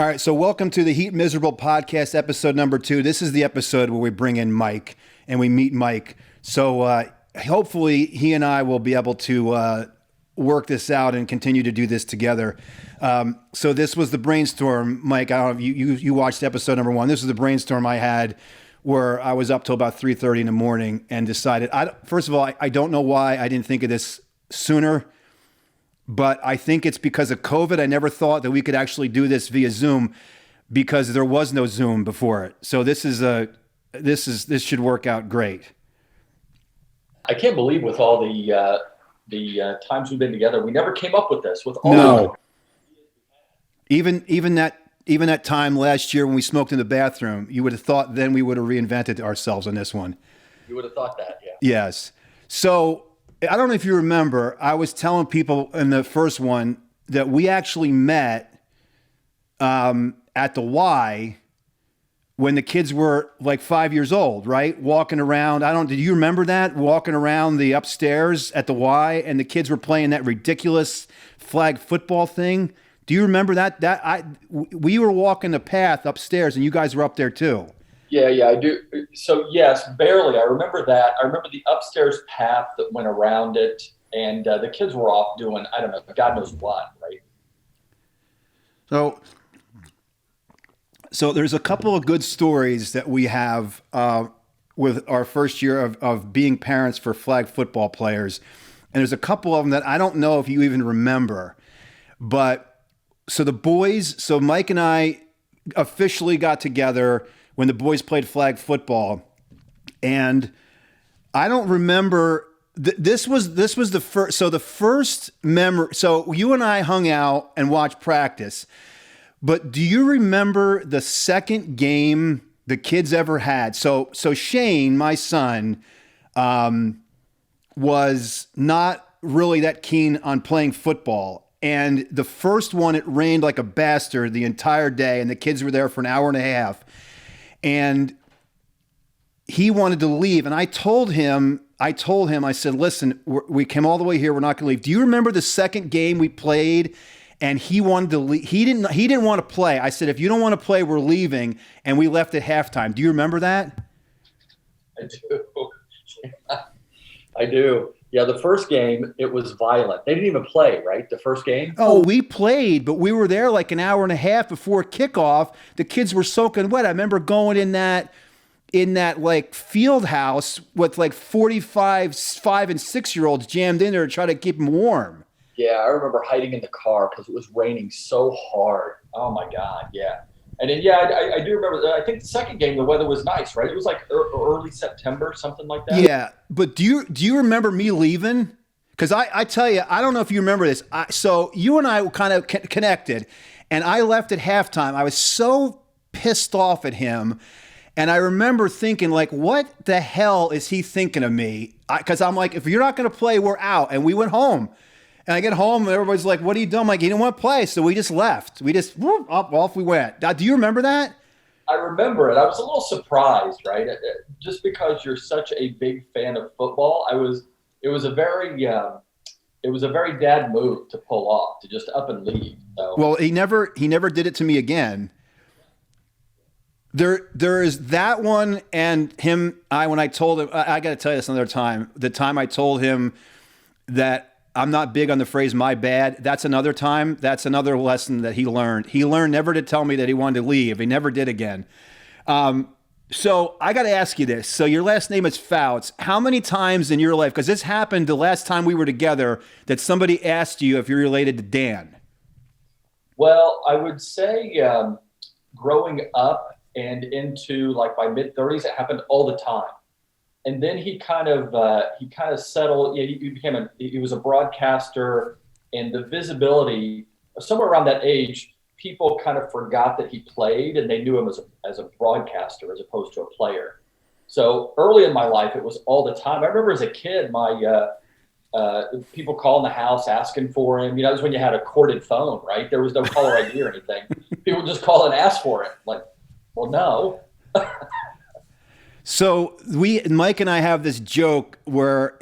All right, so welcome to the Heatmiserable podcast, episode number 2. This is the episode where we bring in Mike and we meet Mike. So hopefully he and I will be able to work this out and continue to do this together. So this was the brainstorm, Mike. I don't know if you watched episode number 1. This was the brainstorm I had where I was up till about 3:30 in the morning and decided. First of all, I don't know why I didn't think of this sooner. But I think it's because of COVID. I never thought that we could actually do this via Zoom because there was no Zoom before it. So this should work out great. I can't believe with all the times we've been together, we never came up with this. With all no, even that time last year when we smoked in the bathroom, you would have thought then we would have reinvented ourselves on this one. You would have thought that, yeah. Yes. So I don't know if you remember, I was telling people in the first one that we actually met at the Y when the kids were like 5 years old, right? Walking around. Did you remember that? Walking around the upstairs at the Y and the kids were playing that ridiculous flag football thing. Do you remember that? We were walking the path upstairs and you guys were up there too. Yeah, I do. So yes, barely. I remember that. I remember the upstairs path that went around it, and the kids were off doing, I don't know, God knows what, right? So there's a couple of good stories that we have with our first year of being parents for flag football players, and there's a couple of them that I don't know if you even remember, but so Mike and I officially got together when the boys played flag football, and I don't remember. This was the first. So the first memory. So you and I hung out and watched practice, but do you remember the second game the kids ever had? So Shane, my son, was not really that keen on playing football. And the first one, it rained like a bastard the entire day, and the kids were there for an hour and a half. And he wanted to leave. And I told him, I said, listen, we came all the way here. We're not going to leave. Do you remember the second game we played? And he wanted to leave. He didn't want to play. I said, if you don't want to play, we're leaving. And we left at halftime. Do you remember that? I do. I do. Yeah, the first game, it was violent. They didn't even play, right? The first game? Oh, we played, but we were there like an hour and a half before kickoff. The kids were soaking wet. I remember going in that like field house with like 45, 5 and 6 year olds jammed in there to try to keep them warm. Yeah, I remember hiding in the car because it was raining so hard. Oh my God, yeah. And then, yeah, I do remember. I think the second game, the weather was nice, right? It was like early September, something like that. Yeah, but do you remember me leaving? Because I tell you, I don't know if you remember this. So you and I kind of connected, and I left at halftime. I was so pissed off at him, and I remember thinking, like, what the hell is he thinking of me? Because I'm like, if you're not going to play, we're out. And we went home. And I get home, and everybody's like, what are you doing? I'm like, he didn't want to play, so we just left. We just, off we went. Do you remember that? I remember it. I was a little surprised, right? Just because you're such a big fan of football, it was a very dad move to pull off, to just up and leave. So. Well, he never did it to me again. There is that one and him. When I told him, I got to tell you this another time. The time I told him that I'm not big on the phrase "my bad." That's another time. That's another lesson that he learned. He learned never to tell me that he wanted to leave. He never did again. So I got to ask you this. So your last name is Fouts. How many times in your life, because this happened the last time we were together, that somebody asked you if you're related to Dan? Well, I would say growing up and into like my mid-30s, it happened all the time. And then he kind of settled. Yeah, he was a broadcaster, and the visibility somewhere around that age, people kind of forgot that he played, and they knew him as a broadcaster as opposed to a player. So early in my life, it was all the time. I remember as a kid, my people calling the house asking for him. You know, it was when you had a corded phone, right? There was no caller ID or anything. People just call and ask for it. Like, well, no. So Mike and I have this joke where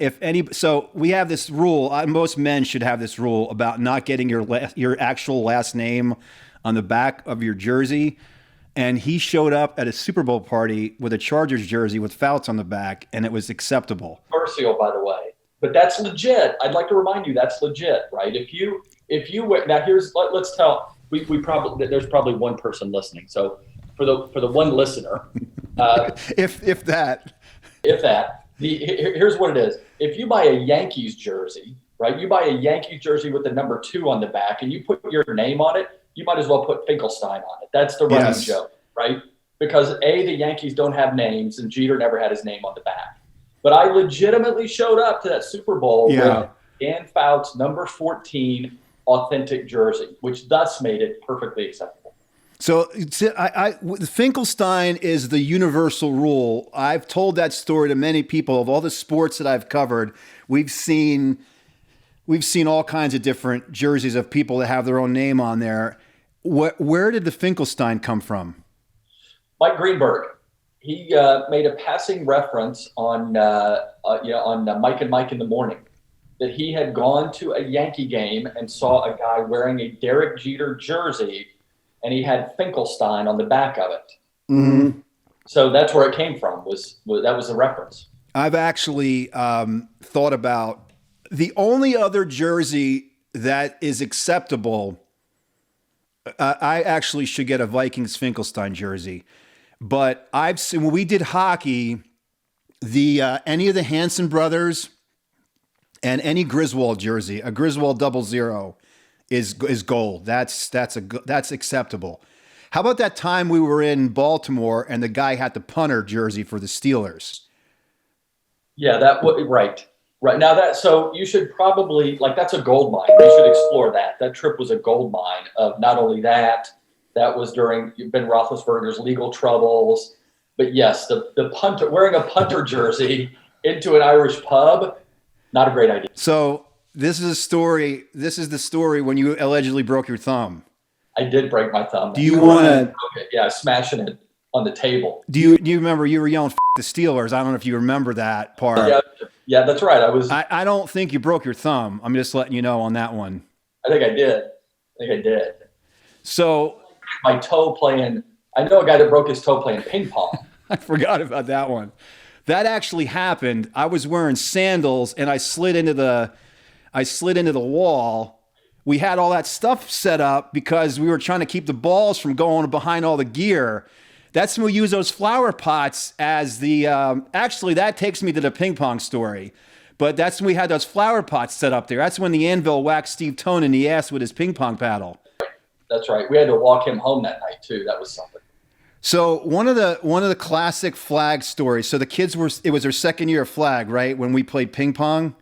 so we have this rule. Most men should have this rule about not getting your actual last name on the back of your jersey. And he showed up at a Super Bowl party with a Chargers jersey with Fouts on the back, and it was acceptable. Controversial, by the way, but that's legit. I'd like to remind you that's legit, right? If you now let's tell we probably there's probably one person listening. So for the one listener, if that, here's what it is. If you buy a Yankees jersey, right? You buy a Yankees jersey with the number 2 on the back, and you put your name on it. You might as well put Finkelstein on it. That's the running joke, right? Because A, the Yankees don't have names, and Jeter never had his name on the back. But I legitimately showed up to that Super Bowl with Dan Fouts, number 14, authentic jersey, which thus made it perfectly acceptable. So Finkelstein is the universal rule. I've told that story to many people. Of all the sports that I've covered, we've seen all kinds of different jerseys of people that have their own name on there. Where did the Finkelstein come from? Mike Greenberg. He made a passing reference on Mike and Mike in the Morning that he had gone to a Yankee game and saw a guy wearing a Derek Jeter jersey, and he had Finkelstein on the back of it. Mm-hmm. So that's where it came from. That was the reference. I've actually thought about the only other jersey that is acceptable. I actually should get a Vikings Finkelstein jersey, but I've seen when we did hockey, any of the Hanson brothers and any Griswold jersey, a Griswold 00 is gold. That's acceptable. How about that time we were in Baltimore and the guy had the punter jersey for the Steelers? Yeah, right. Right now so you should probably that's a gold mine. You should explore that. That trip was a gold mine of not only that was during Ben Roethlisberger's legal troubles, but yes, the punter wearing a punter jersey into an Irish pub, not a great idea. So this is a story. This is the story when you allegedly broke your thumb. I did break my thumb. Do you want to? Yeah, smashing it on the table. Do you remember you were yelling "F the Steelers"? I don't know if you remember that part. Yeah, that's right. I don't think you broke your thumb. I'm just letting you know on that one. I think I did. So my toe playing. I know a guy that broke his toe playing ping pong. I forgot about that one. That actually happened. I was wearing sandals and I slid into the wall. We had all that stuff set up because we were trying to keep the balls from going behind all the gear. That's when we use those flower pots as the, actually that takes me to the ping pong story, but that's when we had those flower pots set up there. That's when the anvil whacked Steve Tone in the ass with his ping pong paddle. That's right. We had to walk him home that night too. That was something. So one of the classic flag stories. So the kids it was their second year of flag, right? When we played ping pong.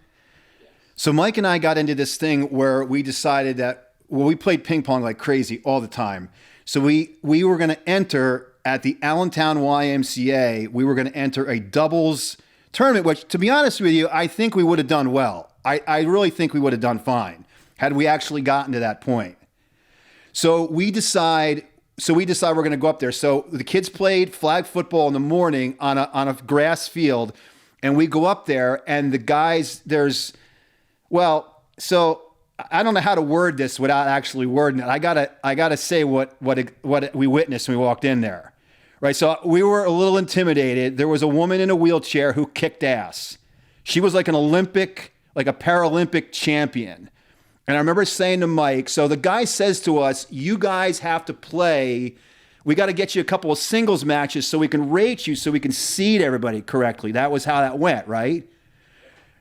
So Mike and I got into this thing where we decided that, we played ping pong like crazy all the time. So we were going to enter at the Allentown YMCA. We were going to enter a doubles tournament, which to be honest with you, I think we would have done well. I really think we would have done fine had we actually gotten to that point. So we decide we're going to go up there. So the kids played flag football in the morning on a grass field, and we go up there, and the guys, so I don't know how to word this without actually wording it. I gotta say what we witnessed when we walked in there, right? So we were a little intimidated. There was a woman in a wheelchair who kicked ass. She was like a Paralympic champion. And I remember saying to Mike, so the guy says to us, you guys have to play. We got to get you a couple of singles matches so we can rate you, so we can seed everybody correctly. That was how that went, right?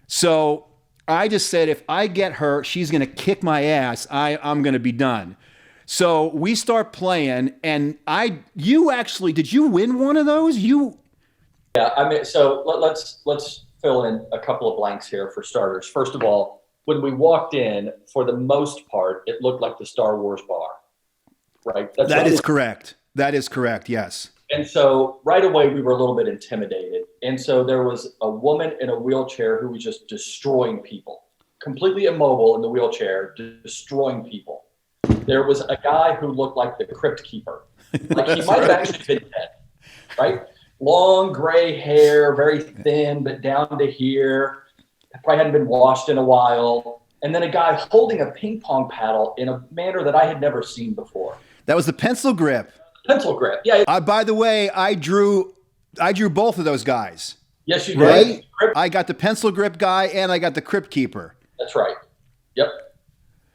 So I just said, if I get her, she's going to kick my ass. I'm going to be done. So we start playing, and did you win one of those? Yeah, I mean, so let's fill in a couple of blanks here for starters. First of all, when we walked in, for the most part, it looked like the Star Wars bar, right? That is correct. That is correct, yes. And so right away, we were a little bit intimidated. And so there was a woman in a wheelchair who was just destroying people, completely immobile in the wheelchair, destroying people. There was a guy who looked like the crypt keeper. Like he might have actually been dead, right? Long gray hair, very thin, but down to here. Probably hadn't been washed in a while. And then a guy holding a ping pong paddle in a manner that I had never seen before. That was the pencil grip. Pencil grip. Yeah. By the way, I drew both of those guys. Yes, you Right? did. Grip. I got the pencil grip guy and I got the crypt keeper. That's right. Yep.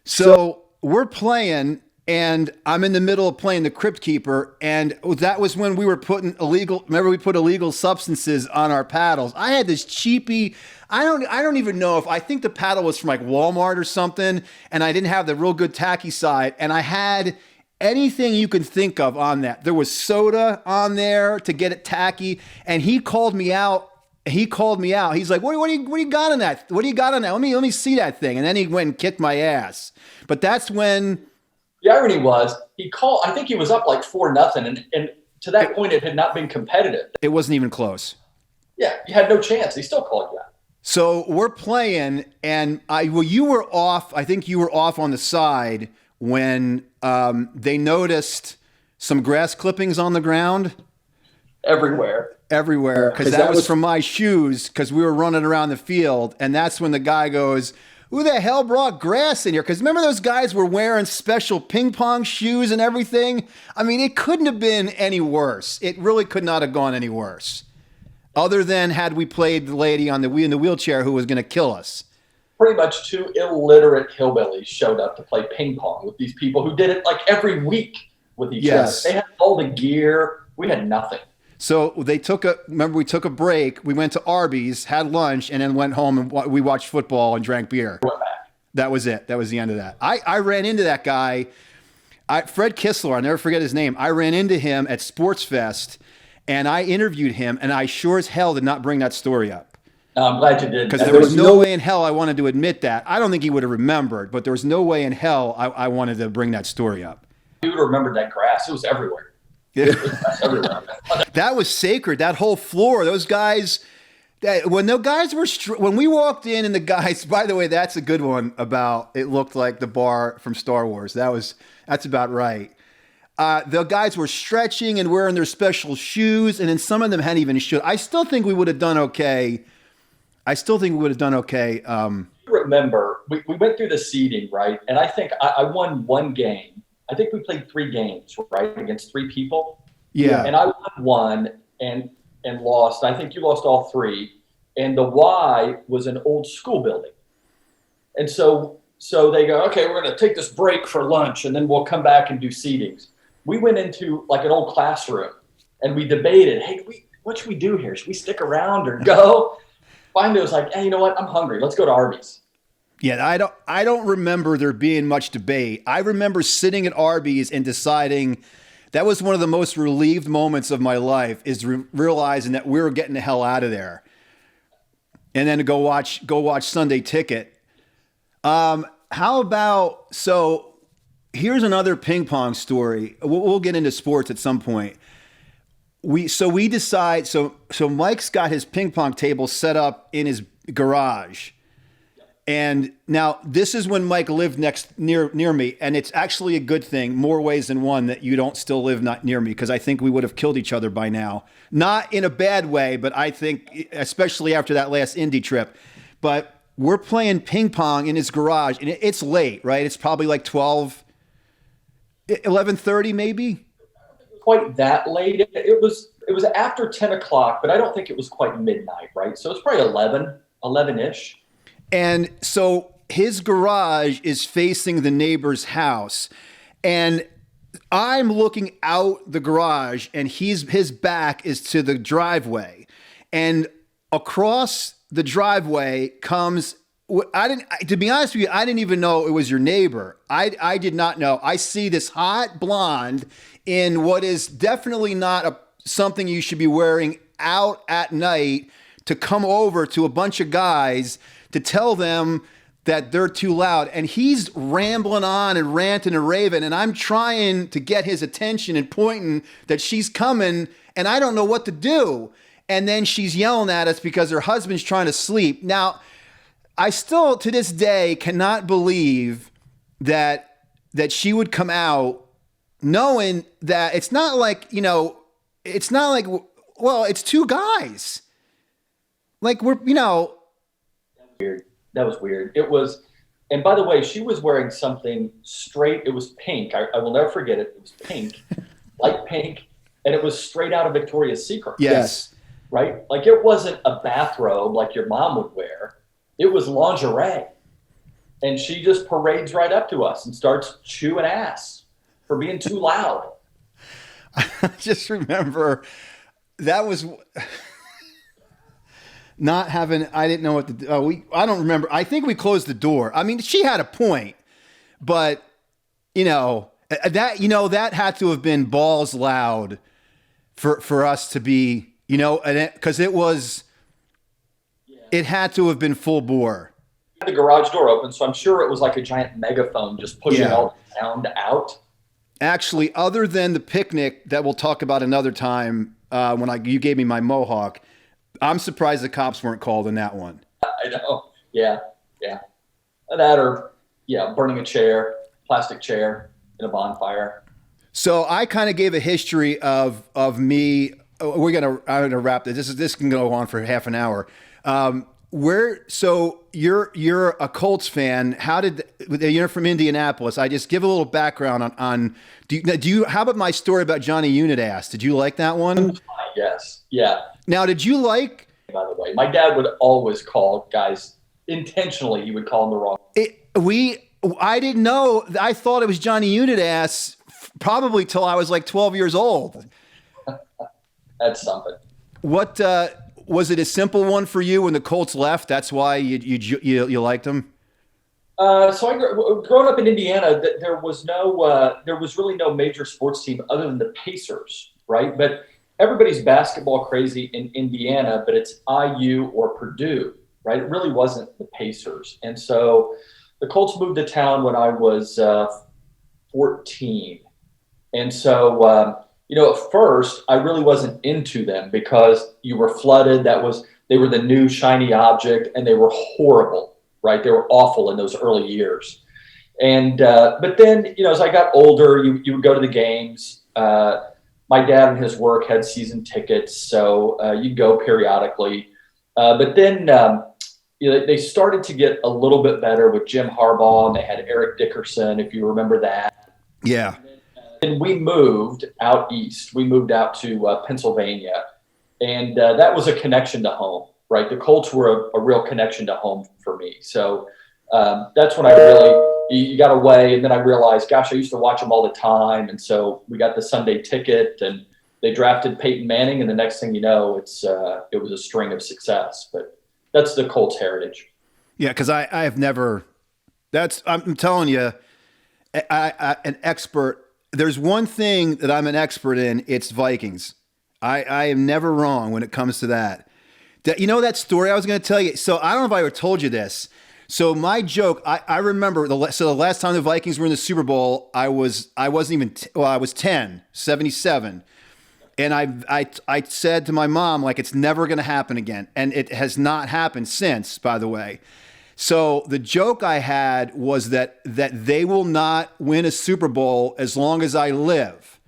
So we're playing, and I'm in the middle of playing the crypt keeper, and that was when we were putting we put illegal substances on our paddles. I had this cheapy, I don't even know if, I think the paddle was from like Walmart or something, and I didn't have the real good tacky side, and I had anything you can think of on that. There was soda on there to get it tacky, and he called me out. He's like, what do you got on that? What do you got on that? Let me see that thing. And then he went and kicked my ass. But that's when the irony was he called. I think he was up like 4-0, and to that point it had not been competitive. It wasn't even close. Yeah, you had no chance. He still called you out. So we're playing, and you were off. I think you were off on the side when they noticed some grass clippings on the ground. Everywhere, because that was from my shoes, because we were running around the field, and that's when the guy goes, who the hell brought grass in here? Because remember those guys were wearing special ping pong shoes and everything? I mean, it couldn't have been any worse. It really could not have gone any worse, other than had we played the lady in the wheelchair who was going to kill us. Pretty much 2 illiterate hillbillies showed up to play ping pong with these people who did it like every week with each other. They had all the gear. We had nothing. So we took a break. We went to Arby's, had lunch, and then went home and we watched football and drank beer. That was it. That was the end of that. I ran into that guy, Fred Kistler. I'll never forget his name. I ran into him at Sports Fest, and I interviewed him, and I sure as hell did not bring that story up. I'm glad you did. Because there was no way in hell I wanted to admit that. I don't think he would have remembered, but there was no way in hell I wanted to bring that story up. He would have remembered that grass. It was everywhere. That was sacred. That whole floor, those guys. When we walked in, and the guys. By the way, that's a good one about. It looked like the bar from Star Wars. That's about right. The guys were stretching and wearing their special shoes, and then some of them hadn't even shoes. I still think we would have done okay. Remember, we went through the seeding, right? And I think I won one game. I think we played 3 games, right, against 3 people. Yeah. And I won 1 and lost. I think you lost all 3. And the Y was an old school building. And so they go, okay, we're going to take this break for lunch, and then we'll come back and do seedings. We went into like an old classroom, and we debated, hey, what should we do here? Should we stick around or go? Finally, it was like, hey, you know what? I'm hungry. Let's go to Arby's. Yeah, I don't remember there being much debate. I remember sitting at Arby's and deciding that was one of the most relieved moments of my life, is realizing that we were getting the hell out of there, and then to go watch Sunday Ticket. How about, so here's another ping pong story. We'll get into sports at some point. We decide. So Mike's got his ping pong table set up in his garage. And now this is when Mike lived near me, and it's actually a good thing, more ways than one, that you don't still live not near me, because I think we would have killed each other by now. Not in a bad way, but I think, especially after that last Indy trip. But we're playing ping pong in his garage, and it's late, right? It's probably like 11:30 maybe? Quite that late. It was after 10 o'clock, but I don't think it was quite midnight, right? So it's probably 11-ish. And so his garage is facing the neighbor's house, and I'm looking out the garage, and his back is to the driveway, and across the driveway comes. To be honest with you, I didn't even know it was your neighbor. I did not know. I see this hot blonde in what is definitely not something you should be wearing out at night to come over to a bunch of guys to tell them that they're too loud. And he's rambling on and ranting and raving, and I'm trying to get his attention and pointing that she's coming, and I don't know what to do. And then she's yelling at us because her husband's trying to sleep. Now, I still, to this day, cannot believe that she would come out knowing that it's not like, it's not like, well, it's 2 guys. Like, we're. Weird. That was weird. It was And by the way, she was wearing something straight. It was pink. I will never forget it. It was pink, light pink, and it was straight out of Victoria's Secret. Yes. Right? Like it wasn't a bathrobe like your mom would wear. It was lingerie. And she just parades right up to us and starts chewing ass for being too loud. I just remember that was not having, I didn't know what to do. I don't remember. I think we closed the door. I mean, she had a point, but that had to have been balls loud for us to be, because it had to have been full bore. The garage door open, so I'm sure it was like a giant megaphone just pushing all the sound out. Actually, other than the picnic that we'll talk about another time, when you gave me my mohawk, I'm surprised the cops weren't called in that one. I know. Yeah. That or burning a chair, plastic chair in a bonfire. So I kind of gave a history of me. I'm gonna wrap this. This can go on for half an hour. So you're a Colts fan. You're from Indianapolis? I just give a little background on. How about my story about Johnny Unitas? Did you like that one? Yes. Yeah. Now, did you like? By the way, my dad would always call guys intentionally. He would call them the wrong. I didn't know. I thought it was Johnny Unitas probably till I was like 12 years old. That's something. What was it? A simple one for you when the Colts left? That's why you liked them. So growing up in Indiana, there was really no major sports team other than the Pacers, right? But everybody's basketball crazy in Indiana, but it's IU or Purdue, right? It really wasn't the Pacers. And so the Colts moved to town when I was 14. And so, at first I really wasn't into them because you were flooded. They were the new shiny object and they were horrible, right? They were awful in those early years. And, but then, as I got older, you would go to the games. My dad and his work had season tickets, so you'd go periodically. But then they started to get a little bit better with Jim Harbaugh, and they had Eric Dickerson, if you remember that. Yeah. And we moved out east. We moved out to Pennsylvania, and that was a connection to home, right? The Colts were a real connection to home for me. So that's when I really you got away, and then I realized, gosh, I used to watch them all the time, and so we got the Sunday ticket, and they drafted Peyton Manning, and the next thing you know, it was a string of success. But that's the Colts heritage. Yeah, because I have never. I'm telling you, an expert. There's one thing that I'm an expert in. It's Vikings. I am never wrong when it comes to that. That story I was going to tell you. So I don't know if I ever told you this. So my joke, I remember the last time the Vikings were in the Super Bowl, I was 10, 77. And I said to my mom, like, it's never going to happen again. And it has not happened since, by the way. So the joke I had was that they will not win a Super Bowl as long as I live.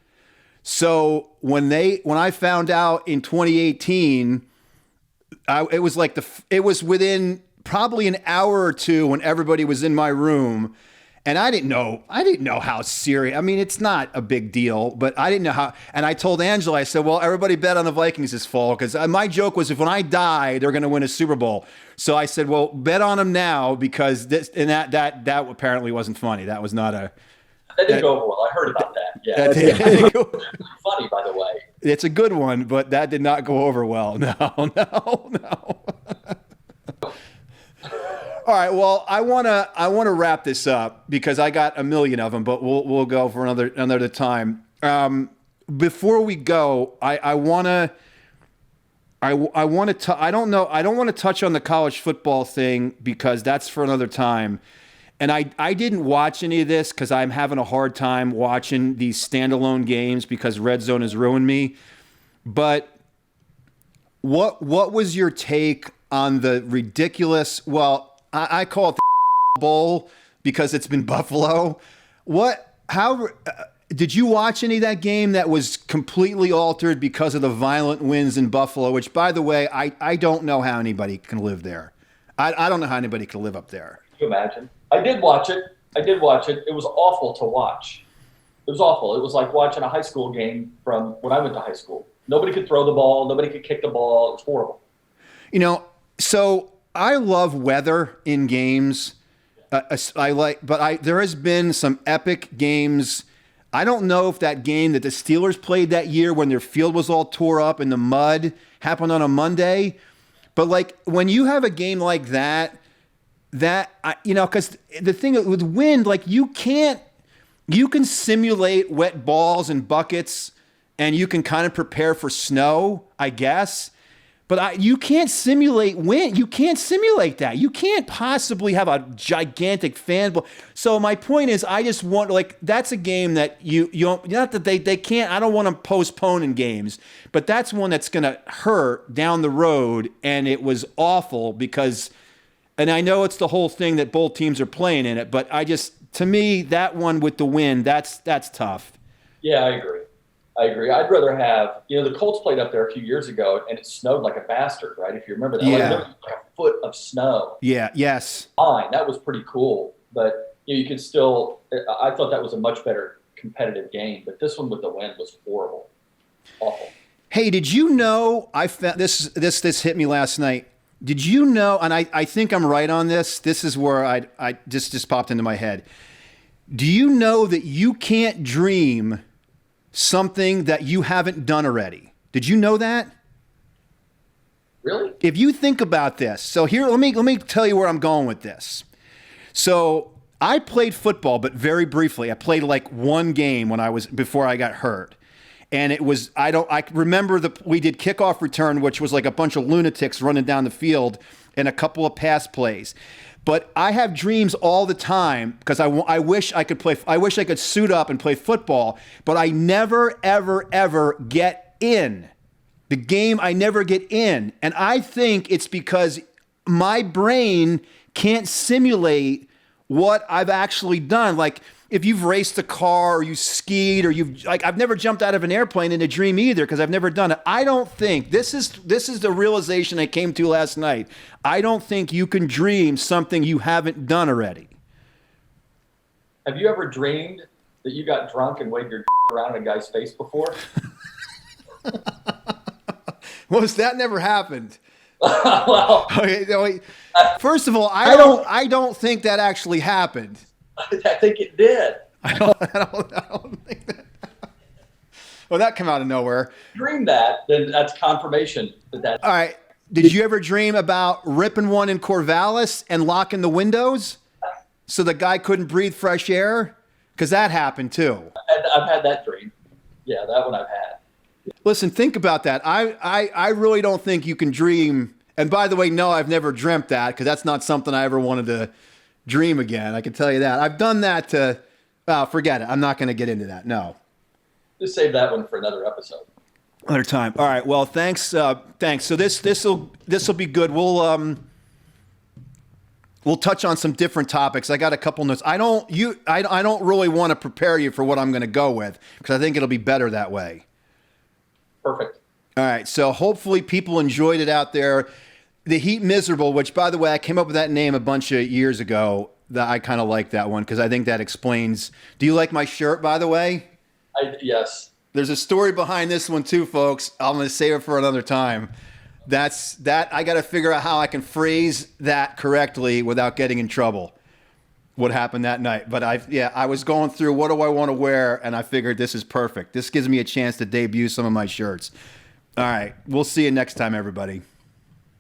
So when I found out in 2018, it was within probably an hour or two when everybody was in my room, and I didn't know how serious. I mean, it's not a big deal, but I didn't know how. And I told Angela, I said, well, everybody bet on the Vikings this fall, because my joke was, if when I die, they're going to win a Super Bowl. So I said, well, bet on them now, because that apparently wasn't funny. That was not a. That didn't go over well. I heard about that. Yeah, that's funny, by the way. It's a good one, but that did not go over well. No. All right. Well, I wanna wrap this up because I got a million of them, but we'll go for another time. Before we go, I don't want to touch on the college football thing because that's for another time. And I didn't watch any of this because I'm having a hard time watching these standalone games because Red Zone has ruined me. But what was your take on the ridiculous? Well, I call it the Bowl because it's been Buffalo. How did you watch any of that game that was completely altered because of the violent winds in Buffalo? Which, by the way, I don't know how anybody can live there. I don't know how anybody can live up there. Can you imagine? I did watch it. It was awful to watch. It was awful. It was like watching a high school game from when I went to high school. Nobody could throw the ball. Nobody could kick the ball. It was horrible. So I love weather in games. There has been some epic games. I don't know if that game that the Steelers played that year when their field was all tore up in the mud happened on a Monday. But like when you have a game like that, because the thing with wind, like you can simulate wet balls and buckets and you can kind of prepare for snow, I guess. But you can't simulate wind. You can't simulate that. You can't possibly have a gigantic fan. So my point is, I just want, like, that's a game that you don't, not that they can't, I don't want to postpone in games, but that's one that's going to hurt down the road. And it was awful because, and I know it's the whole thing that both teams are playing in it, but to me, that one with the wind, that's tough. Yeah, I agree. I'd rather have, the Colts played up there a few years ago and it snowed like a bastard, right? If you remember that, yeah. There was like a foot of snow. Yeah. Yes. Fine. That was pretty cool. But you could still, I thought that was a much better competitive game, but this one with the wind was horrible. Awful. Hey, did you know, I found this hit me last night. Did you know, and I think I'm right on this. This is where I just popped into my head. Do you know that you can't dream something that you haven't done already? Did you know that? Really? If you think about this, so here, let me tell you where I'm going with this. So I played football, but very briefly. I played like one game before I got hurt. And it was, I remember we did kickoff return, which was like a bunch of lunatics running down the field and a couple of pass plays. But I have dreams all the time because I wish I could play. I wish I could suit up and play football, but I never, ever, ever get in the game. I never get in. And I think it's because my brain can't simulate what I've actually done. Like if you've raced a car or you skied or I've never jumped out of an airplane in a dream either because I've never done it. I don't think this is the realization I came to last night. I don't think you can dream something you haven't done already. Have you ever dreamed that you got drunk and waved your around in a guy's face before? Well, that never happened. Well, okay, no, wait. First of all, I don't think that actually happened. I think it did. I don't think that. Well, that came out of nowhere. Dream that, then that's confirmation that. All right. Did you ever dream about ripping one in Corvallis and locking the windows so the guy couldn't breathe fresh air? Because that happened too. I've had that dream. Yeah, that one I've had. Listen, think about that. I really don't think you can dream. And by the way, no, I've never dreamt that because that's not something I ever wanted to dream again. I can tell you that. I've done that forget it. I'm not going to get into that. No. Just save that one for another episode. Another time. All right. Well, thanks. Thanks. So this will be good. We'll touch on some different topics. I got a couple notes. I don't really want to prepare you for what I'm going to go with because I think it'll be better that way. Perfect. All right. So hopefully people enjoyed it out there. The Heatmiserable, which by the way, I came up with that name a bunch of years ago. That I kind of like that one because I think that explains. Do you like my shirt, by the way? Yes. There's a story behind this one too, folks. I'm going to save it for another time. That I got to figure out how I can phrase that correctly without getting in trouble. What happened that night? But I was going through what do I want to wear, and I figured this is perfect. This gives me a chance to debut some of my shirts. All right, we'll see you next time, everybody.